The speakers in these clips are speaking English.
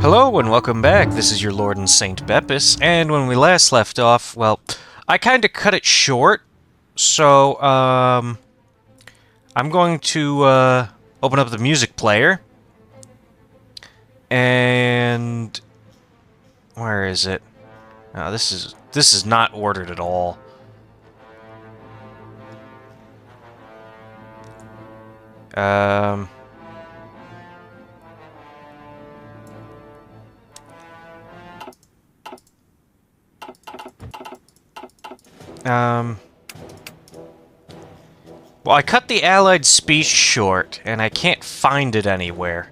Hello and welcome back. This is your Lord and Saint Beppis, and when we last left off, well, I kind of cut it short, so, I'm going to, open up the music player, and where is it? Oh, this is not ordered at all. Well, I cut the Allied speech short, and I can't find it anywhere.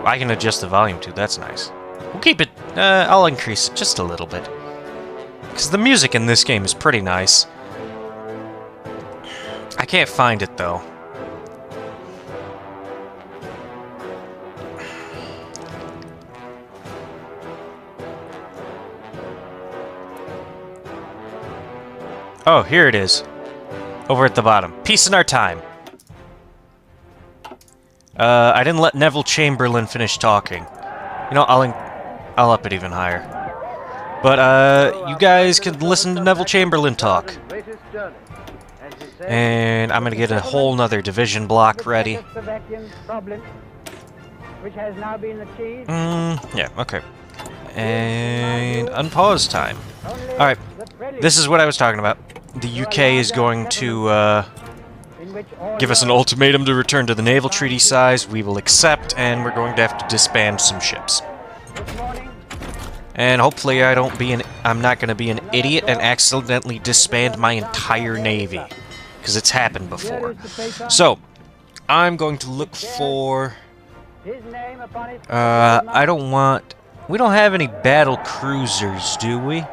I can adjust the volume too, that's nice. We'll keep it, I'll increase it just a little bit. Because the music in this game is pretty nice. I can't find it, though. Oh, here it is. Over at the bottom. Peace in our time. I didn't let Neville Chamberlain finish talking. You know, I'll up it even higher. But, you guys can listen to Neville Chamberlain talk. And I'm gonna get a whole nother division block ready. Yeah, okay. And unpause time. Alright, this is what I was talking about. The UK is going to give us an ultimatum to return to the naval treaty size. We will accept, and we're going to have to disband some ships. And hopefully I'm not going to be an idiot and accidentally disband my entire navy. Because it's happened before. So, I'm going to look for... we don't have any battle cruisers, do we?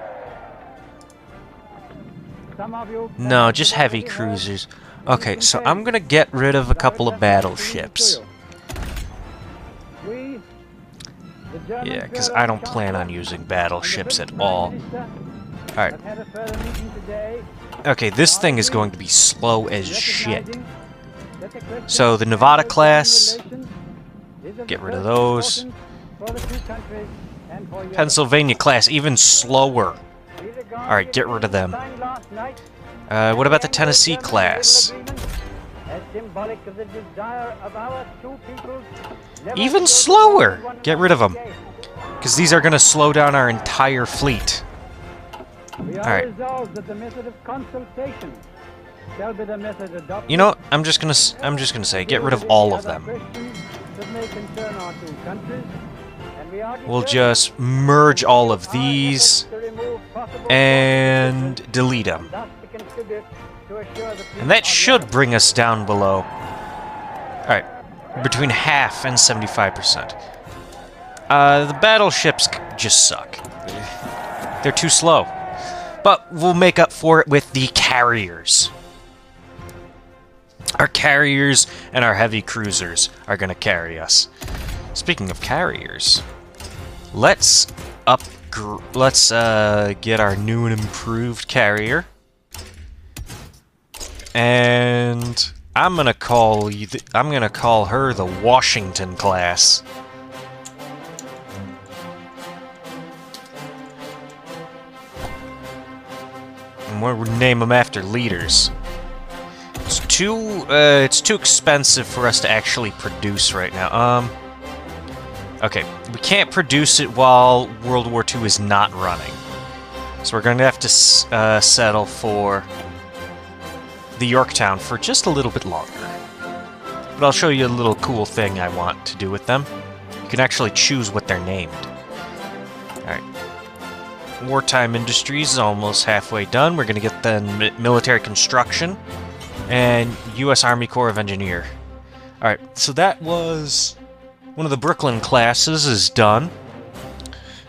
No, just heavy cruisers. Okay, so I'm gonna get rid of a couple of battleships. Yeah, because I don't plan on using battleships at all. Alright. Okay, this thing is going to be slow as shit. So, the Nevada class... Get rid of those. Pennsylvania class, even slower. Alright, get rid of them. What about the Tennessee class? Even slower! Get rid of them. Because these are going to slow down our entire fleet. Alright. You know what? I'm just gonna say, get rid of all of them. We'll just merge all of these and delete them. And that should bring us down below. Alright, between half and 75%. The battleships just suck. They're too slow. But we'll make up for it with the carriers. Our carriers and our heavy cruisers are going to carry us. Speaking of carriers, let's get our new and improved carrier. And I'm gonna call her the Washington class. And we'll name them after leaders. It's too expensive for us to actually produce right now. Okay, we can't produce it while World War II is not running. So we're going to have to settle for the Yorktown for just a little bit longer. But I'll show you a little cool thing I want to do with them. You can actually choose what they're named. Alright. Wartime Industries is almost halfway done. We're going to get the military construction and U.S. Army Corps of Engineer. Alright, so that was... one of the Brooklyn classes is done.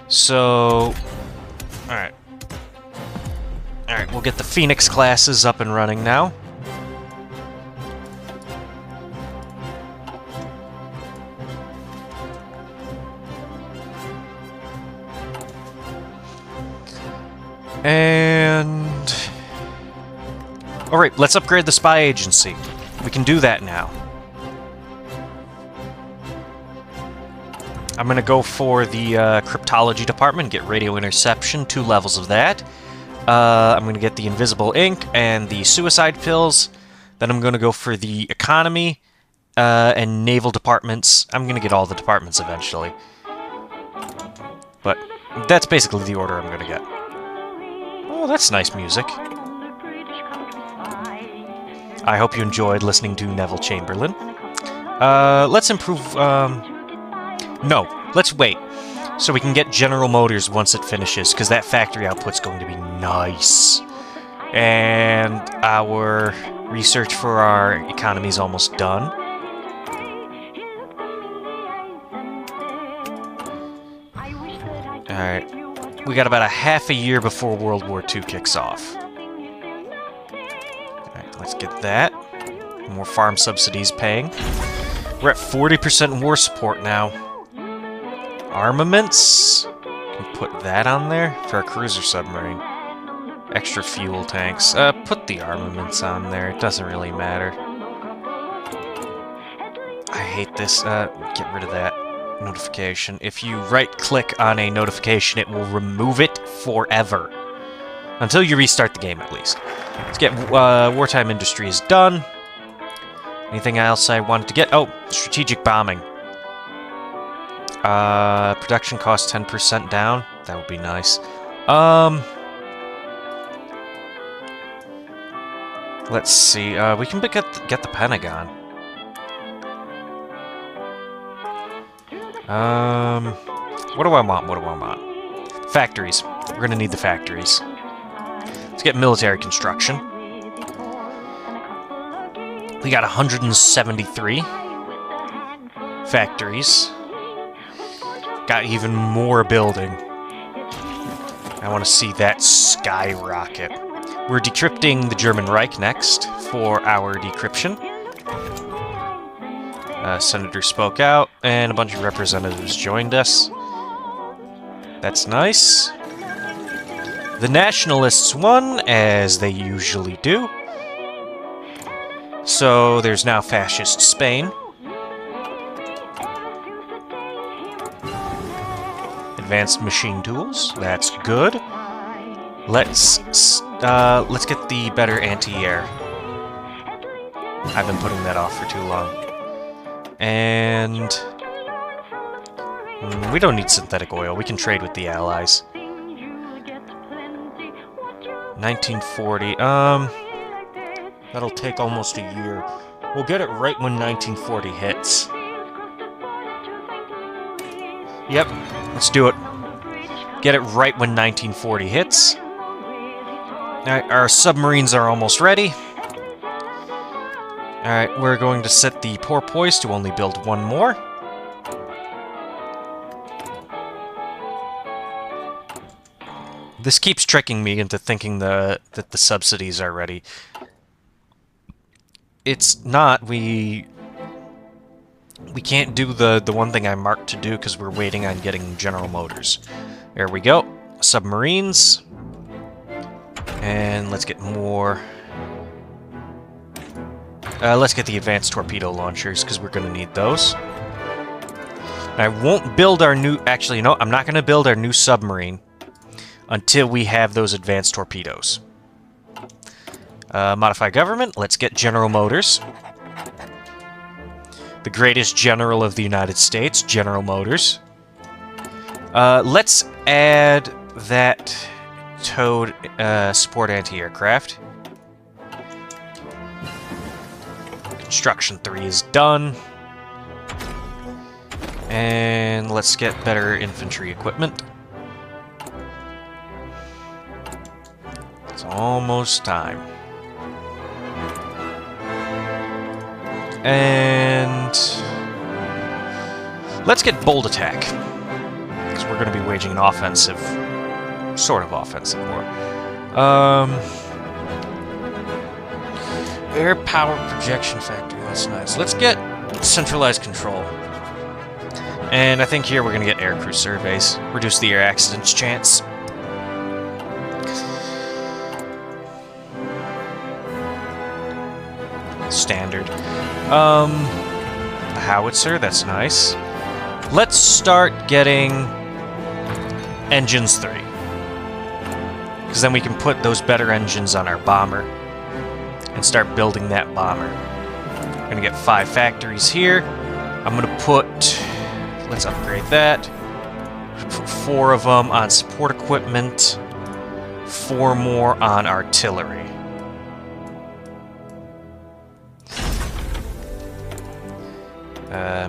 So... Alright. Alright, we'll get the Phoenix classes up and running now. And... Alright, let's upgrade the spy agency. We can do that now. I'm going to go for the cryptology department, get radio interception, 2 levels of that. I'm going to get the invisible ink and the suicide pills. Then I'm going to go for the economy and naval departments. I'm going to get all the departments eventually. But that's basically the order I'm going to get. Oh, that's nice music. I hope you enjoyed listening to Neville Chamberlain. Let's improve... No, let's wait. So we can get General Motors once it finishes, because that factory output's going to be nice. And our research for our economy is almost done. Alright. We got about a half a year before World War II kicks off. Alright, let's get that. More farm subsidies paying. We're at 40% war support now. Armaments? Can put that on there for a cruiser submarine. Extra fuel tanks. Put the armaments on there. It doesn't really matter. I hate this. Get rid of that notification. If you right-click on a notification, it will remove it forever. Until you restart the game, at least. Let's get wartime industries done. Anything else I wanted to get? Oh, strategic bombing. Production cost 10% down. That would be nice. Let's see. We can get the Pentagon. What do I want? What do I want? Factories. We're gonna need the factories. Let's get military construction. We got 173 factories. Got even more building. I want to see that skyrocket. We're decrypting the German Reich next for our decryption. Senator spoke out, and a bunch of representatives joined us. That's nice. The Nationalists won, as they usually do. So there's now Fascist Spain. Advanced machine tools. That's good. Let's get the better anti-air. I've been putting that off for too long. And we don't need synthetic oil. We can trade with the Allies. 1940. That'll take almost a year. We'll get it right when 1940 hits. Yep, let's do it. Get it right when 1940 hits. Alright, our submarines are almost ready. Alright, we're going to set the porpoise to only build one more. This keeps tricking me into thinking that the subsidies are ready. It's not. We can't do the one thing I marked to do because we're waiting on getting General Motors. There we go. Submarines. And let's get more. Let's get the advanced torpedo launchers because we're going to need those. I won't build our new... Actually, no, I'm not going to build our new submarine until we have those advanced torpedoes. Modify government. Let's get General Motors. The greatest general of the United States, General Motors. Let's add that towed support anti-aircraft. Construction 3 is done. And let's get better infantry equipment. It's almost time. And let's get bold attack, because we're going to be waging an offensive, sort of offensive war. Air power projection factor, that's nice. Let's get centralized control. And I think here we're going to get aircrew surveys. Reduce the air accidents chance. Standard. The howitzer, that's nice. Let's start getting engines 3. Because then we can put those better engines on our bomber and start building that bomber. We're going to get 5 factories here. I'm going to put... Let's upgrade that. Put 4 of them on support equipment. 4 more on artillery.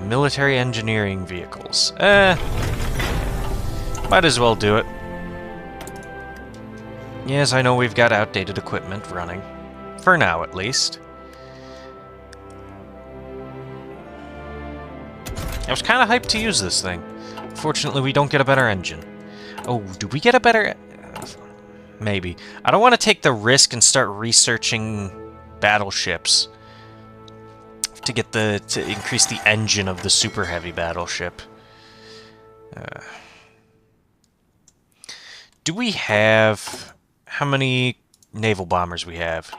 Military engineering vehicles. Might as well do it. Yes, I know we've got outdated equipment running. For now, at least. I was kind of hyped to use this thing. Fortunately, we don't get a better engine. Oh, do we get a better... Maybe. I don't want to take the risk and start researching battleships to get to increase the engine of the super heavy battleship. Do we have... How many naval bombers we have?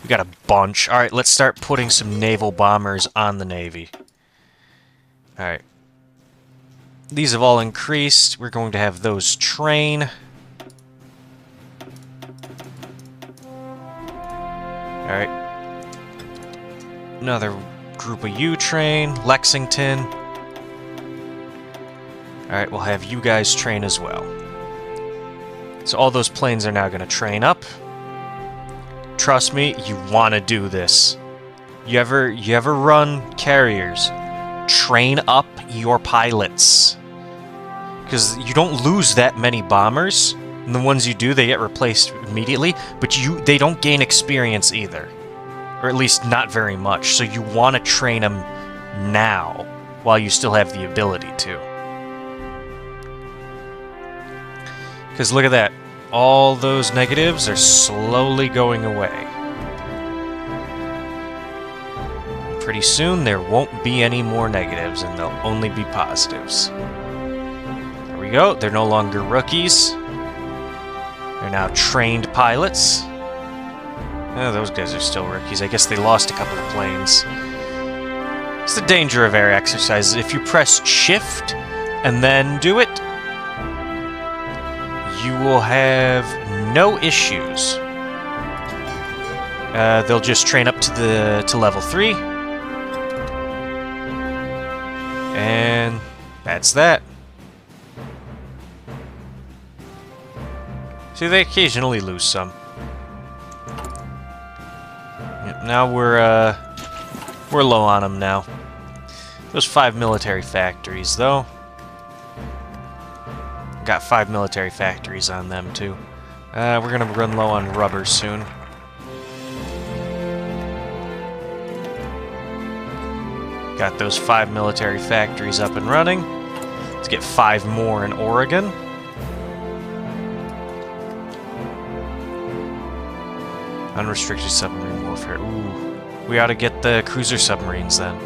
We got a bunch. Alright, let's start putting some naval bombers on the Navy. Alright. These have all increased. We're going to have those train. Alright. Another group of U train. Lexington. Alright, we'll have you guys train as well. So all those planes are now going to train up. Trust me, you want to do this. You ever run carriers? Train up your pilots. Because you don't lose that many bombers. And the ones you do, they get replaced immediately. But they don't gain experience either. Or at least not very much. So you want to train them now, while you still have the ability to. Because look at that. All those negatives are slowly going away. Pretty soon, there won't be any more negatives, and there'll only be positives. There we go. They're no longer rookies. They're now trained pilots. Oh, those guys are still rookies. I guess they lost a couple of planes. It's the danger of air exercises. If you press Shift and then do it, you will have no issues. They'll just train up to level 3. And that's that. See, they occasionally lose some. Now we're low on them now. Those 5 military factories, though. Got 5 military factories on them, too. We're gonna run low on rubber soon. Got those 5 military factories up and running. Let's get 5 more in Oregon. Unrestricted submarine warfare. Ooh. We ought to get the cruiser submarines then.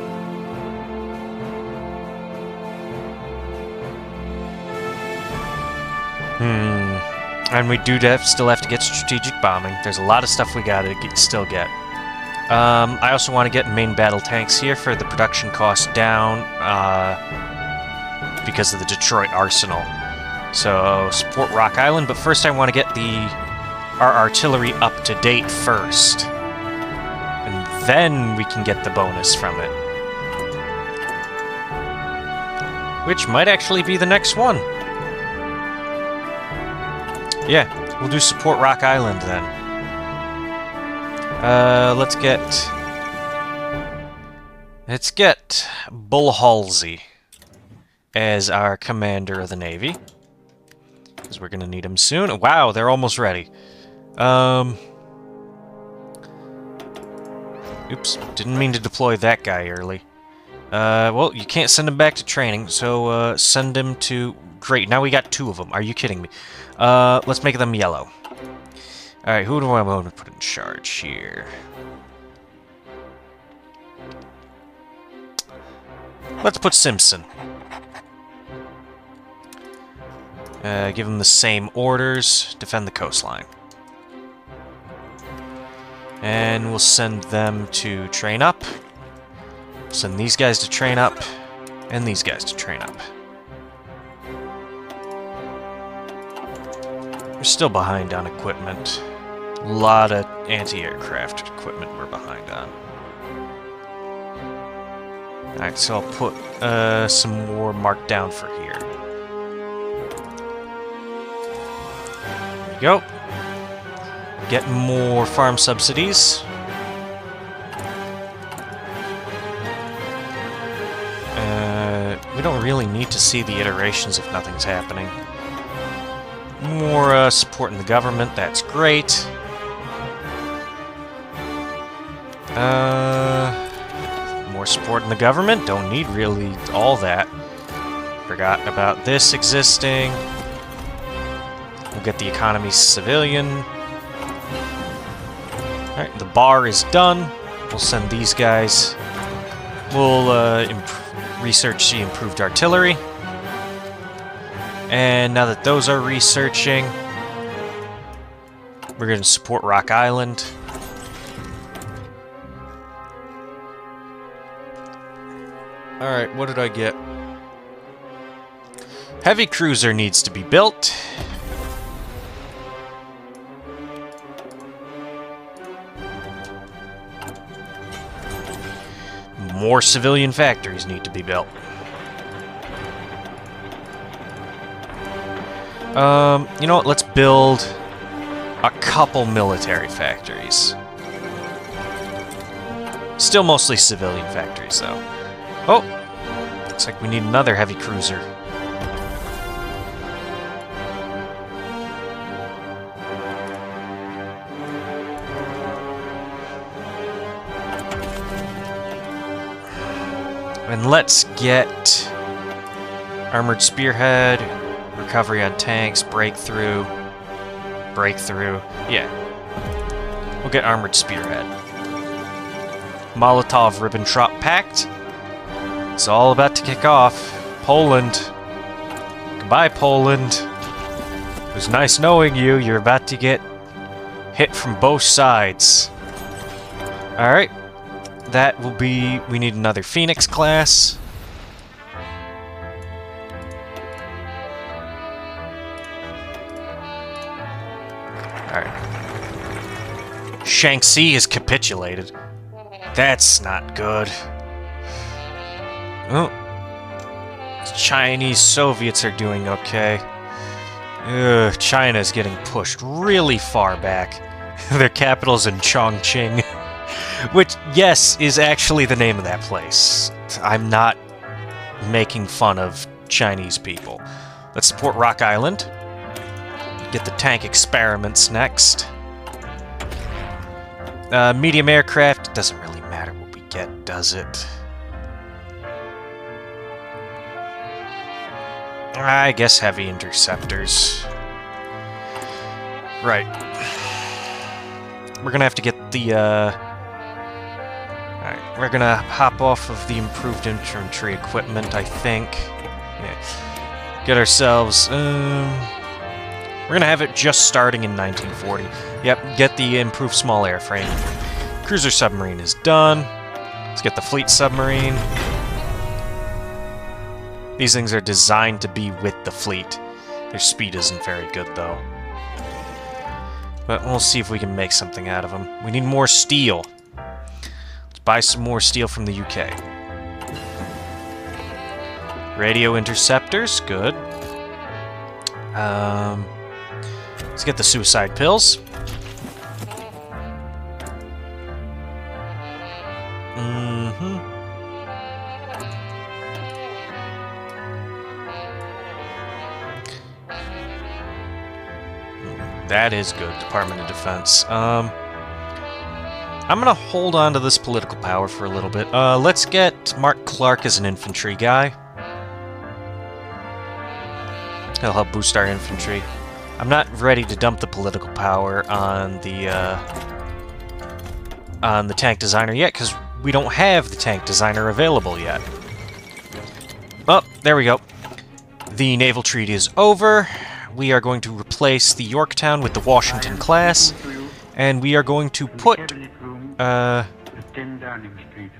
And we do still have to get strategic bombing. There's a lot of stuff we gotta still get. I also want to get main battle tanks here for the production cost down because of the Detroit Arsenal. So support Rock Island, but first I want to get our artillery up to date first. And then we can get the bonus from it. Which might actually be the next one. Yeah, we'll do support Rock Island then. Let's get Bull Halsey as our commander of the Navy. Because we're going to need him soon. Wow, they're almost ready. Oops, didn't mean to deploy that guy early. Well, you can't send him back to training, so send him to... Great, now we got 2 of them. Are you kidding me? Let's make them yellow. Alright, who do I want to put in charge here? Let's put Simpson. Give him the same orders. Defend the coastline. And we'll send them to train up. Send these guys to train up. And these guys to train up. We're still behind on equipment. A lot of anti-aircraft equipment we're behind on. Alright, so I'll put some more marked down for here. There we go. Get more farm subsidies. We don't really need to see the iterations if nothing's happening. More support in the government, that's great. More support in the government, don't need really all that. Forgot about this existing. We'll get the economy civilian. Alright, the bar is done. We'll send these guys. We'll research the improved artillery. And now that those are researching, we're going to support Rock Island. Alright, what did I get? Heavy cruiser needs to be built. More civilian factories need to be built. You know what? Let's build a couple military factories. Still mostly civilian factories, though. Oh! Looks like we need another heavy cruiser. And let's get Armored Spearhead, recovery on tanks, breakthrough. Yeah. We'll get Armored Spearhead. Molotov-Ribbentrop Pact. It's all about to kick off. Poland. Goodbye, Poland. It was nice knowing you. You're about to get hit from both sides. Alright. That will be... We need another Phoenix class. Alright. Shaanxi has capitulated. That's not good. Oh. The Chinese Soviets are doing okay. Ugh, China's getting pushed really far back. Their capital's in Chongqing. Which, yes, is actually the name of that place. I'm not making fun of Chinese people. Let's support Rock Island. Get the tank experiments next. Medium aircraft, doesn't really matter what we get, does it? I guess heavy interceptors. Right. We're gonna have to get the, Alright, we're gonna hop off of the improved infantry equipment, I think. Yeah. Get ourselves, we're gonna have it just starting in 1940. Yep, get the improved small airframe. Cruiser submarine is done. Let's get the fleet submarine. These things are designed to be with the fleet. Their speed isn't very good, though. But we'll see if we can make something out of them. We need more steel. Let's buy some more steel from the UK. Radio interceptors, good. Let's get the suicide pills. That is good, Department of Defense. I'm gonna hold on to this political power for a little bit. Let's get Mark Clark as an infantry guy. He'll help boost our infantry. I'm not ready to dump the political power on the tank designer yet, because we don't have the tank designer available yet. Oh, there we go. The naval treaty is over. We are going to replace the Yorktown with the Washington class, and we are going to put,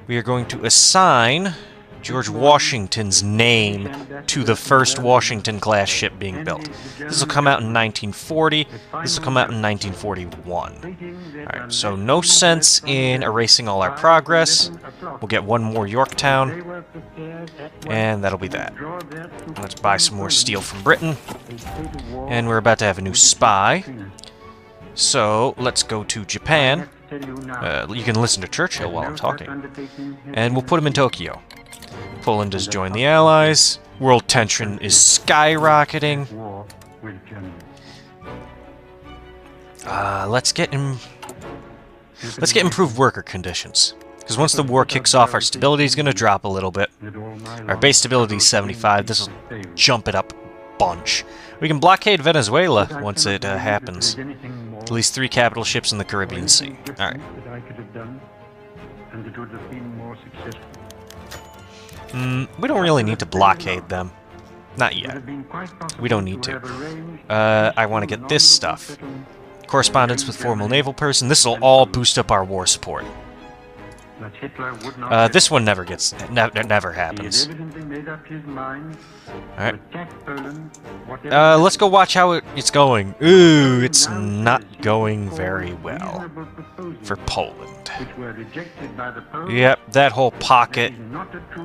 we are going to assign George Washington's name to the first Washington-class ship being built. This will come out in 1940. This will come out in 1941. Alright, so no sense in erasing all our progress. We'll get one more Yorktown, and that'll be that. Let's buy some more steel from Britain. And we're about to have a new spy. So, let's go to Japan. You can listen to Churchill while I'm talking. And we'll put him in Tokyo. Poland has joined the Allies. World tension is skyrocketing. Let's get improved worker conditions. Because once the war kicks off, our stability is going to drop a little bit. Our base stability is 75. This will jump it up a bunch. We can blockade Venezuela once it happens. At least 3 capital ships in the Caribbean Sea. Alright. We don't really need to blockade them. Not yet. We don't need to. I want to get this stuff. Correspondence with formal naval person. This will all boost up our war support. This one never gets... never happens. Alright. Let's go watch how it's going. Ooh, it's not going very well for Poland. Yep, that whole pocket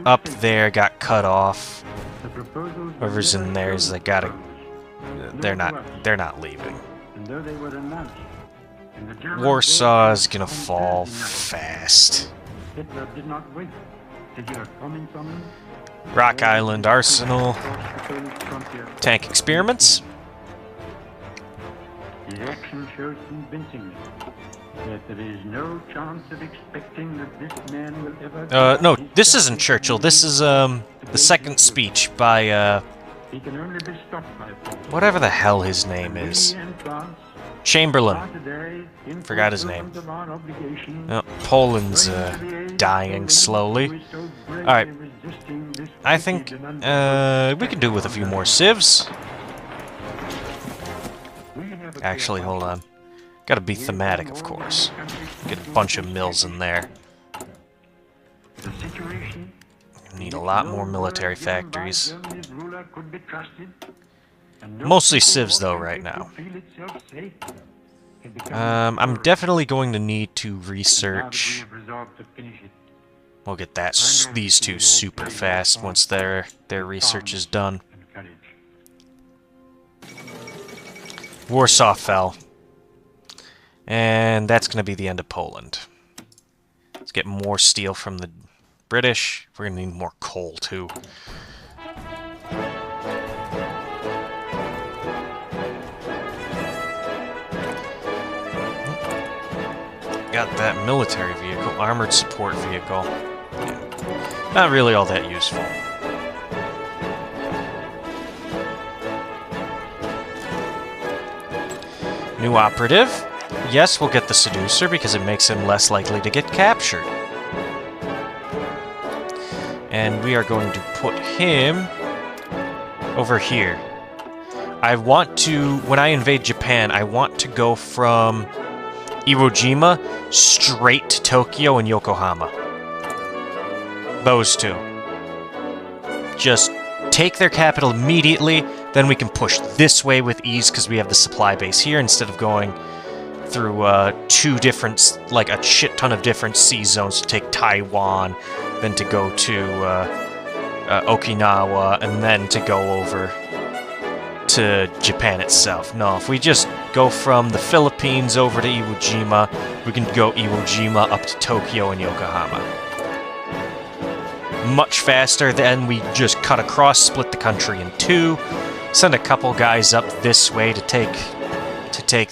up there got cut off. Whoever's in there is like gotta... They're not leaving. Warsaw is gonna fall fast. Rock Island Arsenal. Tank experiments. The action shows convincingly that there is no chance of expecting that this man will ever... No, this isn't Churchill. This is, the second speech by, He can only be stopped by whatever the hell his name is. Chamberlain. Forgot his name. Oh, Poland's, dying slowly. Alright. I think, we can do with a few more civs. Actually, hold on. Gotta be thematic, of course. Get a bunch of mills in there. Need a lot more military factories. Mostly civs, though, right now. I'm definitely going to need to research. We'll get these two super fast once their research is done. Warsaw fell. And that's going to be the end of Poland. Let's get more steel from the British. We're going to need more coal, too. Got that military vehicle, armored support vehicle. Yeah. Not really all that useful. New operative. Yes, we'll get the Seducer because it makes him less likely to get captured. And we are going to put him over here. I want to, when I invade Japan, I want to go from Iwo Jima straight to Tokyo and Yokohama. Those two. Just take their capital immediately, then we can push this way with ease because we have the supply base here instead of going through two different, like a shit ton of different sea zones to take Taiwan, then to go to Okinawa, and then to go over to Japan itself. No, if we just go from the Philippines over to Iwo Jima, we can go Iwo Jima up to Tokyo and Yokohama. Much faster than we just cut across, split the country in two, send a couple guys up this way to take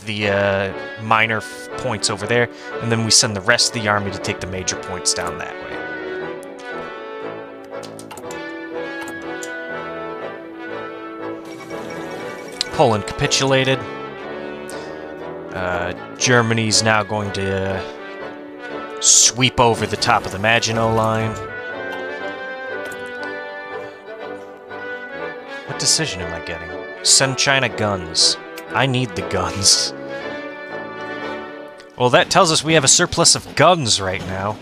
the minor points over there, and then we send the rest of the army to take the major points down that way. Poland capitulated. Germany's now going to sweep over the top of the Maginot Line. What decision am I getting? Send China guns. I need the guns. Well, that tells us we have a surplus of guns right now.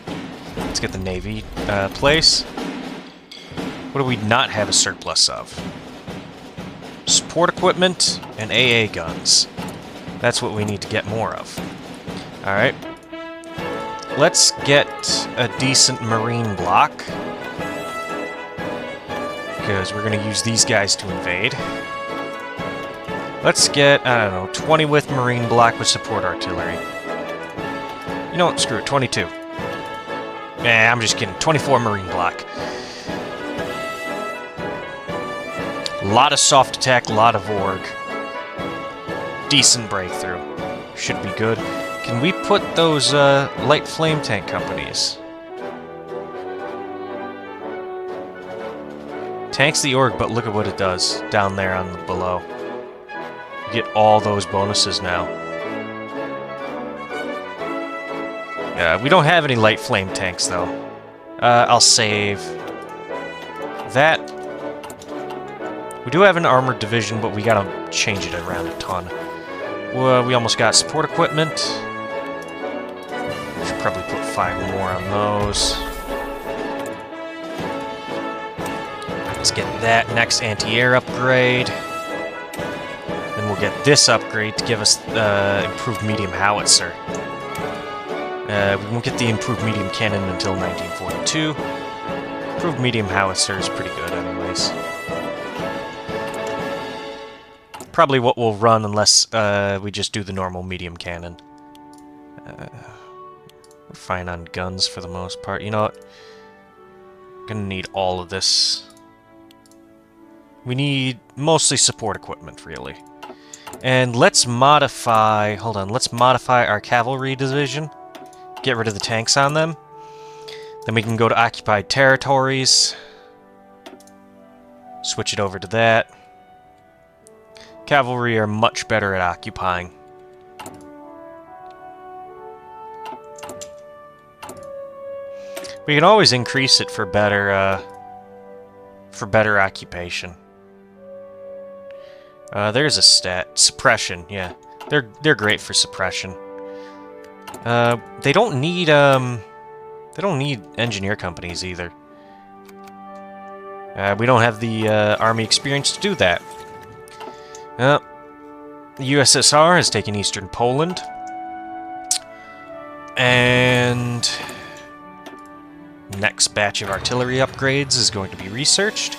Let's get the Navy place. What do we not have a surplus of? Support equipment and AA guns. That's what we need to get more of. Alright. Let's get a decent marine block. Because we're going to use these guys to invade. Let's get, I don't know, 20 with marine block with support artillery. You know what? Screw it. 22. Nah, I'm just kidding. 24 marine block. A lot of soft attack, a lot of org. Decent breakthrough. Should be good. Can we put those light flame tank companies? Tanks the org, but look at what it does down there on the below. You get all those bonuses now. We don't have any light flame tanks though. I'll save that. We do have an armored division, but we gotta change it around a ton. We almost got support equipment. Should probably put 5 more on those. Let's get that next anti-air upgrade. Then we'll get this upgrade to give us improved medium howitzer. We won't get the improved medium cannon until 1942. Improved medium howitzer is pretty good anyways. Probably what we'll run unless we just do the normal medium cannon. We're fine on guns for the most part. You know what? Gonna need all of this. We need mostly support equipment, really. And let's modify... Hold on, let's modify our cavalry division. Get rid of the tanks on them. Then we can go to occupied territories. Switch it over to that. Cavalry are much better at occupying. We can always increase it for better occupation. There's a stat. Suppression, yeah. They're great for suppression. They don't need engineer companies either. We don't have the army experience to do that. The USSR has taken eastern Poland. And next batch of artillery upgrades is going to be researched.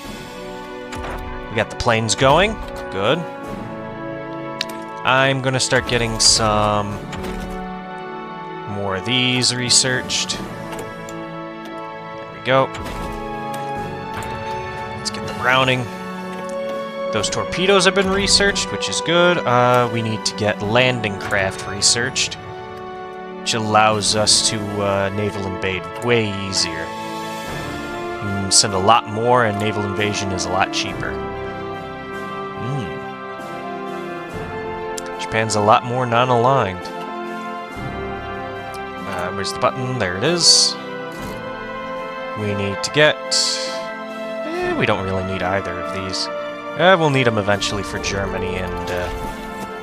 We got the planes going. Good. I'm going to start getting some more of these researched. There we go. Let's get the Browning. Those torpedoes have been researched, which is good. We need to get landing craft researched, which allows us to naval invade way easier. We can send a lot more, and naval invasion is a lot cheaper. Japan's a lot more non-aligned. Where's the button? There it is. We need to get... we don't really need either of these. We'll need them eventually for Germany and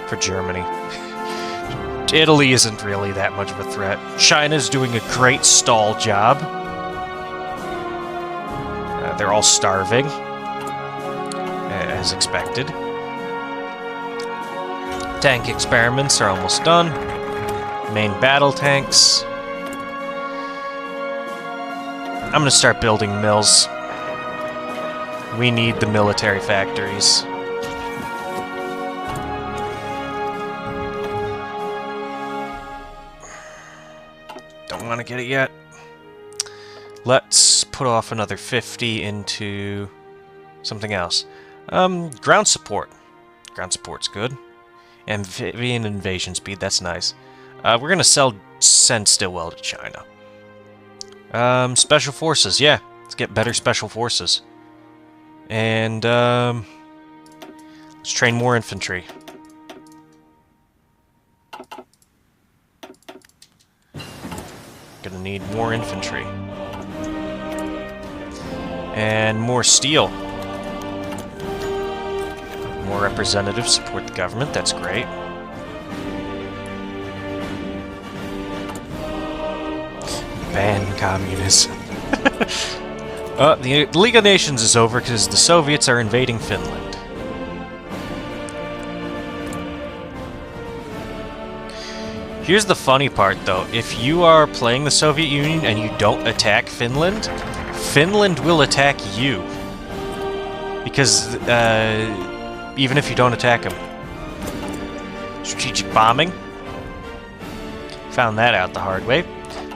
for Germany. Italy isn't really that much of a threat. China's doing a great stall job. They're all starving, as expected. Tank experiments are almost done. Main battle tanks. I'm gonna start building mills. We need the military factories. Don't want to get it yet. Let's put off another 50 into something else. Ground support. Ground support's good. Amphibian invasion speed, that's nice. We're gonna send Stilwell to China. Special forces, yeah. Let's get better special forces. And, let's train more infantry. Gonna need more infantry. And more steel. More representatives support the government, that's great. Ban communism. The League of Nations is over because the Soviets are invading Finland. Here's the funny part, though. If you are playing the Soviet Union and you don't attack Finland, Finland will attack you. Because, even if you don't attack them. Strategic bombing. Found that out the hard way.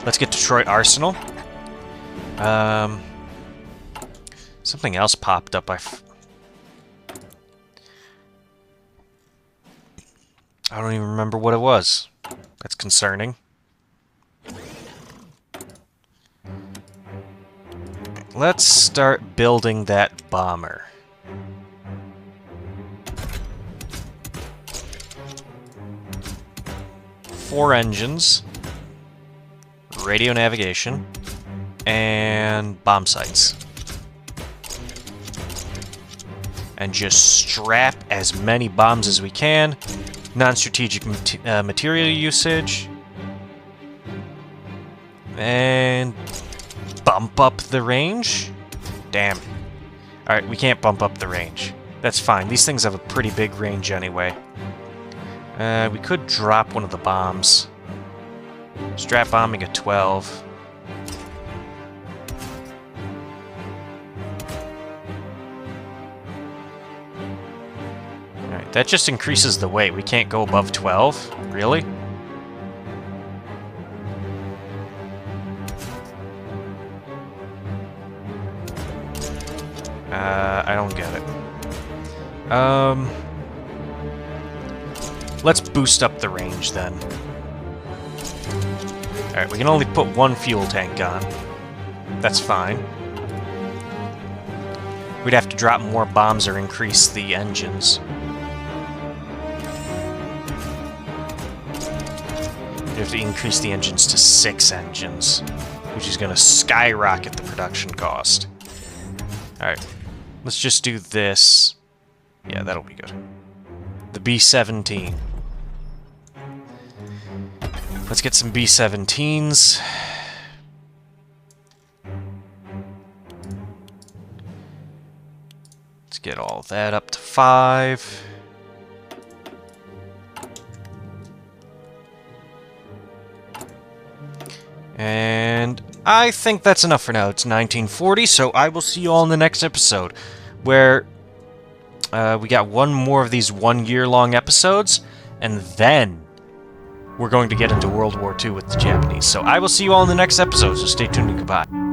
Let's get Detroit Arsenal. Something else popped up. I don't even remember what it was. That's concerning. Let's start building that bomber. Four engines, radio navigation, and bomb sights. And just strap as many bombs as we can. Non-strategic material usage. And bump up the range? Damn. Alright, we can't bump up the range. That's fine. These things have a pretty big range anyway. We could drop one of the bombs. Strap bombing at 12. Alright, that just increases the weight. We can't go above 12? Really? I don't get it. Let's boost up the range then. Alright, we can only put one fuel tank on. That's fine. We'd have to drop more bombs or increase the engines. We have to increase the engines to 6 engines, which is going to skyrocket the production cost. Alright, let's just do this. Yeah, that'll be good. The B-17. Let's get some B-17s. Let's get all that up to 5. And I think that's enough for now. It's 1940, so I will see you all in the next episode, where we got one more of these 1 year long episodes, and then we're going to get into World War II with the Japanese. So I will see you all in the next episode, so stay tuned and goodbye.